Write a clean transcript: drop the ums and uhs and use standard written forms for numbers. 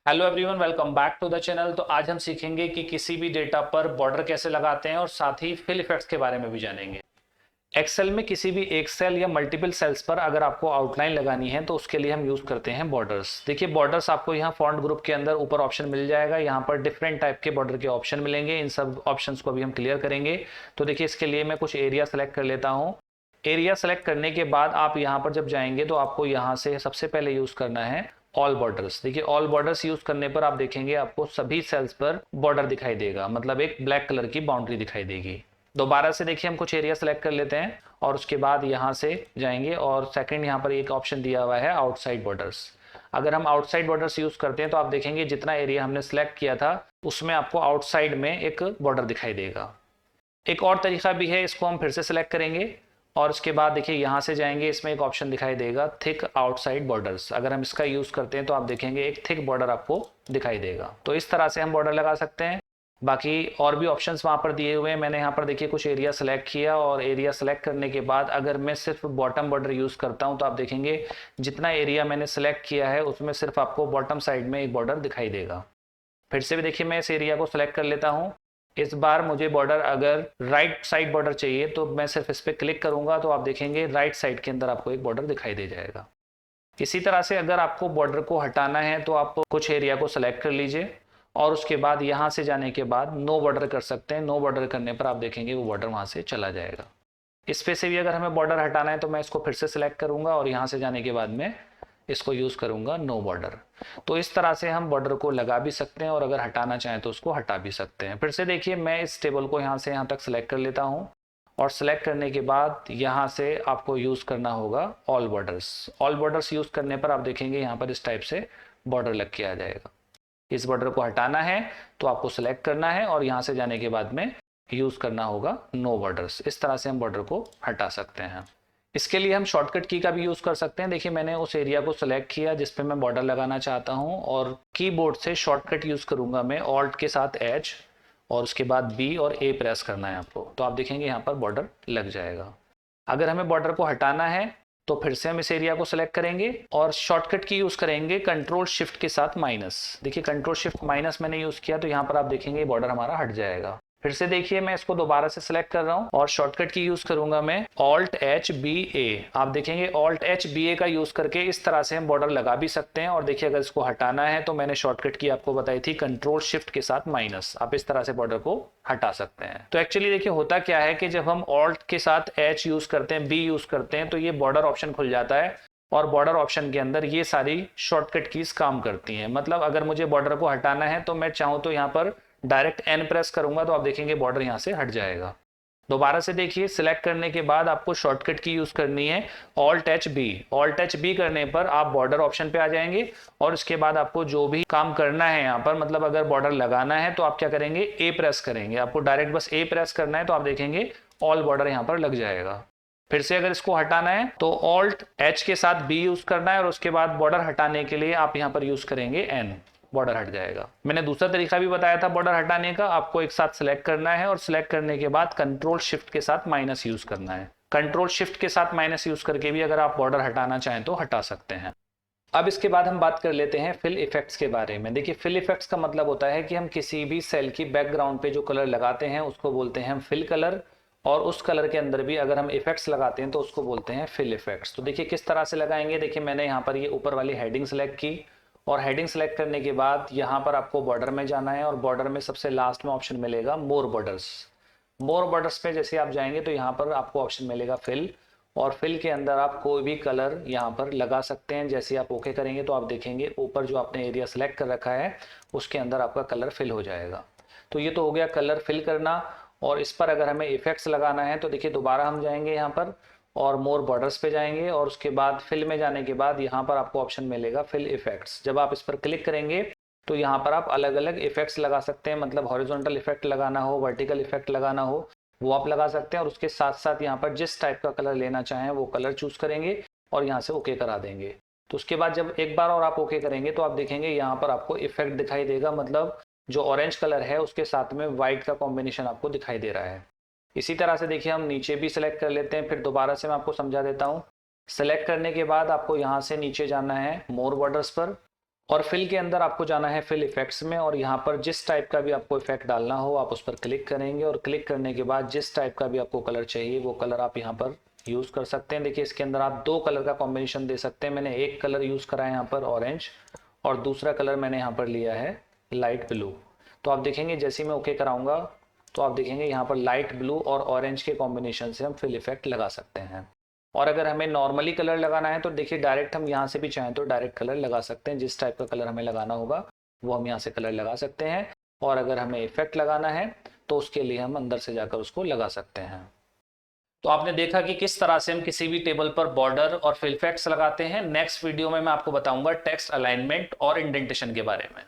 Hello everyone, welcome back to the channel. तो आज हम सीखेंगे कि किसी भी डेटा पर बॉर्डर कैसे लगाते हैं और साथ ही फिल इफेक्ट्स के बारे में भी जानेंगे। एक्सेल में किसी भी एक सेल या मल्टीपल सेल्स पर अगर आपको आउटलाइन लगानी है तो उसके लिए हम यूज करते हैं बॉर्डर्स। देखिए, बॉर्डर्स आपको यहाँ फॉन्ट ग्रुप के अंदर ऊपर ऑप्शन मिल जाएगा। यहाँ पर डिफरेंट टाइप के बॉर्डर के ऑप्शन मिलेंगे। इन सब ऑप्शंस को अभी हम क्लियर करेंगे। तो देखिए, इसके लिए मैं कुछ एरिया सेलेक्ट कर लेता हूँ। एरिया सेलेक्ट करने के बाद आप यहाँ पर जब जाएंगे तो आपको यहाँ से सबसे पहले यूज करना है ऑल बॉर्डर्स। देखिए, ऑल बॉर्डर्स यूज करने पर आप देखेंगे आपको सभी सेल्स पर बॉर्डर दिखाई देगा, मतलब एक ब्लैक कलर की बाउंड्री दिखाई देगी। दोबारा से देखिए, हम कुछ एरिया सेलेक्ट कर लेते हैं और उसके बाद यहाँ से जाएंगे और सेकंड यहाँ पर एक ऑप्शन दिया हुआ है आउटसाइड बॉर्डर्स। अगर हम आउटसाइड बॉर्डर्स यूज करते हैं तो आप देखेंगे जितना एरिया हमने सेलेक्ट किया था उसमें आपको आउटसाइड में एक बॉर्डर दिखाई देगा। एक और तरीका भी है, इसको हम फिर से सिलेक्ट करेंगे और उसके बाद देखिए यहाँ से जाएंगे, इसमें एक ऑप्शन दिखाई देगा थिक आउटसाइड बॉर्डर्स। अगर हम इसका यूज करते हैं तो आप देखेंगे एक थिक बॉर्डर आपको दिखाई देगा। तो इस तरह से हम बॉर्डर लगा सकते हैं। बाकी और भी ऑप्शंस वहाँ पर दिए हुए हैं। मैंने यहाँ पर देखिए कुछ एरिया सेलेक्ट किया और एरिया सेलेक्ट करने के बाद अगर मैं सिर्फ बॉटम बॉर्डर यूज करता हूँ तो आप देखेंगे जितना एरिया मैंने सेलेक्ट किया है उसमें सिर्फ आपको बॉटम साइड में एक बॉर्डर दिखाई देगा। फिर से भी देखिए, मैं इस एरिया को सिलेक्ट कर लेता हूँ। इस बार मुझे बॉर्डर अगर राइट साइड बॉर्डर चाहिए तो मैं सिर्फ इस पर क्लिक करूंगा तो आप देखेंगे राइट साइड के अंदर आपको एक बॉर्डर दिखाई दे जाएगा। इसी तरह से अगर आपको बॉर्डर को हटाना है तो आप कुछ एरिया को सिलेक्ट कर लीजिए और उसके बाद यहाँ से जाने के बाद नो बॉर्डर कर सकते हैं। नो बॉर्डर करने पर आप देखेंगे वो बॉर्डर वहाँ से चला जाएगा। इस पे से भी अगर हमें बॉर्डर हटाना है तो मैं इसको फिर से सिलेक्ट करूंगा और यहाँ से जाने के बाद में इसको यूज करूंगा नो बॉर्डर। तो इस तरह से हम बॉर्डर को लगा भी सकते हैं और अगर हटाना चाहें तो उसको हटा भी सकते हैं। फिर से देखिए, मैं इस टेबल को यहाँ से यहाँ तक सिलेक्ट कर लेता हूँ और सिलेक्ट करने के बाद यहाँ से आपको यूज करना होगा all borders. All borders use करने पर आप देखेंगे यहाँ पर इस टाइप से बॉर्डर लग के आ जाएगा। इस बॉर्डर को हटाना है तो आपको सिलेक्ट करना है और यहाँ से जाने के बाद में यूज करना होगा नो बॉर्डर्स। इस तरह से हम बॉर्डर को हटा सकते हैं। इसके लिए हम शॉर्टकट की का भी यूज कर सकते हैं। देखिए, मैंने उस एरिया को सिलेक्ट किया जिस पे मैं बॉर्डर लगाना चाहता हूं और कीबोर्ड से शॉर्टकट यूज करूंगा मैं ऑल्ट के साथ एच और उसके बाद बी और ए प्रेस करना है आपको। तो आप देखेंगे यहाँ पर बॉर्डर लग जाएगा। अगर हमें बॉर्डर को हटाना है तो फिर से हम इस एरिया को सिलेक्ट करेंगे और शॉर्टकट की यूज करेंगे कंट्रोल शिफ्ट के साथ माइनस। देखिए, कंट्रोल शिफ्ट माइनस मैंने यूज किया तो यहाँ पर आप देखेंगे बॉर्डर हमारा हट जाएगा। फिर से देखिए, मैं इसको दोबारा से सिलेक्ट कर रहा हूं और शॉर्टकट की यूज करूंगा मैं ऑल्ट एच बी ए। आप देखेंगे ऑल्ट एच बी ए का यूज करके इस तरह से हम बॉर्डर लगा भी सकते हैं। और देखिए, अगर इसको हटाना है तो मैंने शॉर्टकट की आपको बताई थी कंट्रोल शिफ्ट के साथ माइनस। आप इस तरह से बॉर्डर को हटा सकते हैं। तो एक्चुअली देखिए, होता क्या है कि जब हम ऑल्ट के साथ एच यूज करते हैं, बी यूज करते हैं, तो ये बॉर्डर ऑप्शन खुल जाता है और बॉर्डर ऑप्शन के अंदर ये सारी शॉर्टकट कीज काम करती हैं। मतलब अगर मुझे बॉर्डर को हटाना है तो मैं चाहूँ तो यहाँ पर डायरेक्ट एन प्रेस करूंगा तो आप देखेंगे बॉर्डर यहां से हट जाएगा। दोबारा से देखिए, सिलेक्ट करने के बाद आपको शॉर्टकट की यूज करनी है alt H B. Alt H B करने पर आप बॉर्डर ऑप्शन पे आ जाएंगे और उसके बाद आपको जो भी काम करना है यहाँ पर, मतलब अगर बॉर्डर लगाना है तो आप क्या करेंगे, ए प्रेस करेंगे। आपको डायरेक्ट बस ए प्रेस करना है तो आप देखेंगे ऑल बॉर्डर यहाँ पर लग जाएगा। फिर से अगर इसको हटाना है तो ऑल्ट एच के साथ बी यूज करना है और उसके बाद बॉर्डर हटाने के लिए आप यहाँ पर यूज करेंगे एन। बॉर्डर हट जाएगा। मैंने दूसरा तरीका भी बताया था बॉर्डर हटाने का। आपको एक साथ सिलेक्ट करना है और सिलेक्ट करने के बाद कंट्रोल शिफ्ट के साथ माइनस यूज करना है। कंट्रोल शिफ्ट के साथ माइनस यूज करके भी अगर आप बॉर्डर हटाना चाहें तो हटा सकते हैं। अब इसके बाद हम बात कर लेते हैं फिल इफेक्ट्स के बारे में। देखिए, फिल इफेक्ट्स का मतलब होता है कि हम किसी भी सेल की बैकग्राउंड पे जो कलर लगाते हैं उसको बोलते हैं फिल कलर और उस कलर के अंदर भी अगर हम इफेक्ट्स लगाते हैं तो उसको बोलते हैं फिल इफेक्ट्स। तो देखिए किस तरह से लगाएंगे। देखिए, मैंने यहाँ पर ये ऊपर वाली हेडिंग सेलेक्ट की और हेडिंग सेलेक्ट करने के बाद यहाँ पर आपको बॉर्डर में जाना है और बॉर्डर में सबसे लास्ट में ऑप्शन मिलेगा मोर बॉर्डर्स। मोर बॉर्डर्स पे जैसे आप जाएंगे तो यहाँ पर आपको ऑप्शन मिलेगा फिल और फिल के अंदर आप कोई भी कलर यहाँ पर लगा सकते हैं। जैसे आप ओके करेंगे तो आप देखेंगे ऊपर जो आपने एरिया सेलेक्ट कर रखा है उसके अंदर आपका कलर फिल हो जाएगा। तो ये तो हो गया कलर फिल करना। और इस पर अगर हमें इफेक्ट्स लगाना है तो देखिए दोबारा हम जाएंगे यहाँ पर और मोर बॉर्डर्स पे जाएंगे और उसके बाद फिल में जाने के बाद यहाँ पर आपको ऑप्शन मिलेगा फिल इफेक्ट्स। जब आप इस पर क्लिक करेंगे तो यहाँ पर आप अलग अलग इफेक्ट्स लगा सकते हैं। मतलब हॉरिजॉन्टल इफेक्ट लगाना हो, वर्टिकल इफेक्ट लगाना हो, वो आप लगा सकते हैं। और उसके साथ साथ यहाँ पर जिस टाइप का कलर लेना चाहें वो कलर चूज करेंगे और यहाँ से ओके करा देंगे। तो उसके बाद जब एक बार और आप ओके करेंगे तो आप देखेंगे यहाँ पर आपको इफेक्ट दिखाई देगा। मतलब जो ऑरेंज कलर है उसके साथ में व्हाइट का कॉम्बिनेशन आपको दिखाई दे रहा है। इसी तरह से देखिए, हम नीचे भी सिलेक्ट कर लेते हैं। फिर दोबारा से मैं आपको समझा देता हूँ। सिलेक्ट करने के बाद आपको यहाँ से नीचे जाना है मोर बॉर्डर्स पर और फिल के अंदर आपको जाना है फिल इफेक्ट्स में, और यहाँ पर जिस टाइप का भी आपको इफेक्ट डालना हो आप उस पर क्लिक करेंगे, और क्लिक करने के बाद जिस टाइप का भी आपको कलर चाहिए वो कलर आप यहाँ पर यूज़ कर सकते हैं। देखिए इसके अंदर आप 2 कलर का कॉम्बिनेशन दे सकते हैं। मैंने एक कलर यूज़ करा है यहाँ पर ऑरेंज, और दूसरा कलर मैंने यहाँ पर लिया है लाइट ब्लू। तो आप देखेंगे जैसे ही मैं ओके कराऊंगा तो आप देखेंगे यहाँ पर लाइट ब्लू और ऑरेंज के कॉम्बिनेशन से हम फिल इफेक्ट लगा सकते हैं। और अगर हमें नॉर्मली कलर लगाना है तो देखिए डायरेक्ट हम यहाँ से भी चाहें तो डायरेक्ट कलर लगा सकते हैं। जिस टाइप का कलर हमें लगाना होगा वो हम यहाँ से कलर लगा सकते हैं, और अगर हमें इफेक्ट लगाना है तो उसके लिए हम अंदर से जाकर उसको लगा सकते हैं। तो आपने देखा कि किस तरह से हम किसी भी टेबल पर बॉर्डर और फिल इफेक्ट्स लगाते हैं। नेक्स्ट वीडियो में मैं आपको बताऊंगा टेक्स्ट अलाइनमेंट और इंडेंटेशन के बारे में।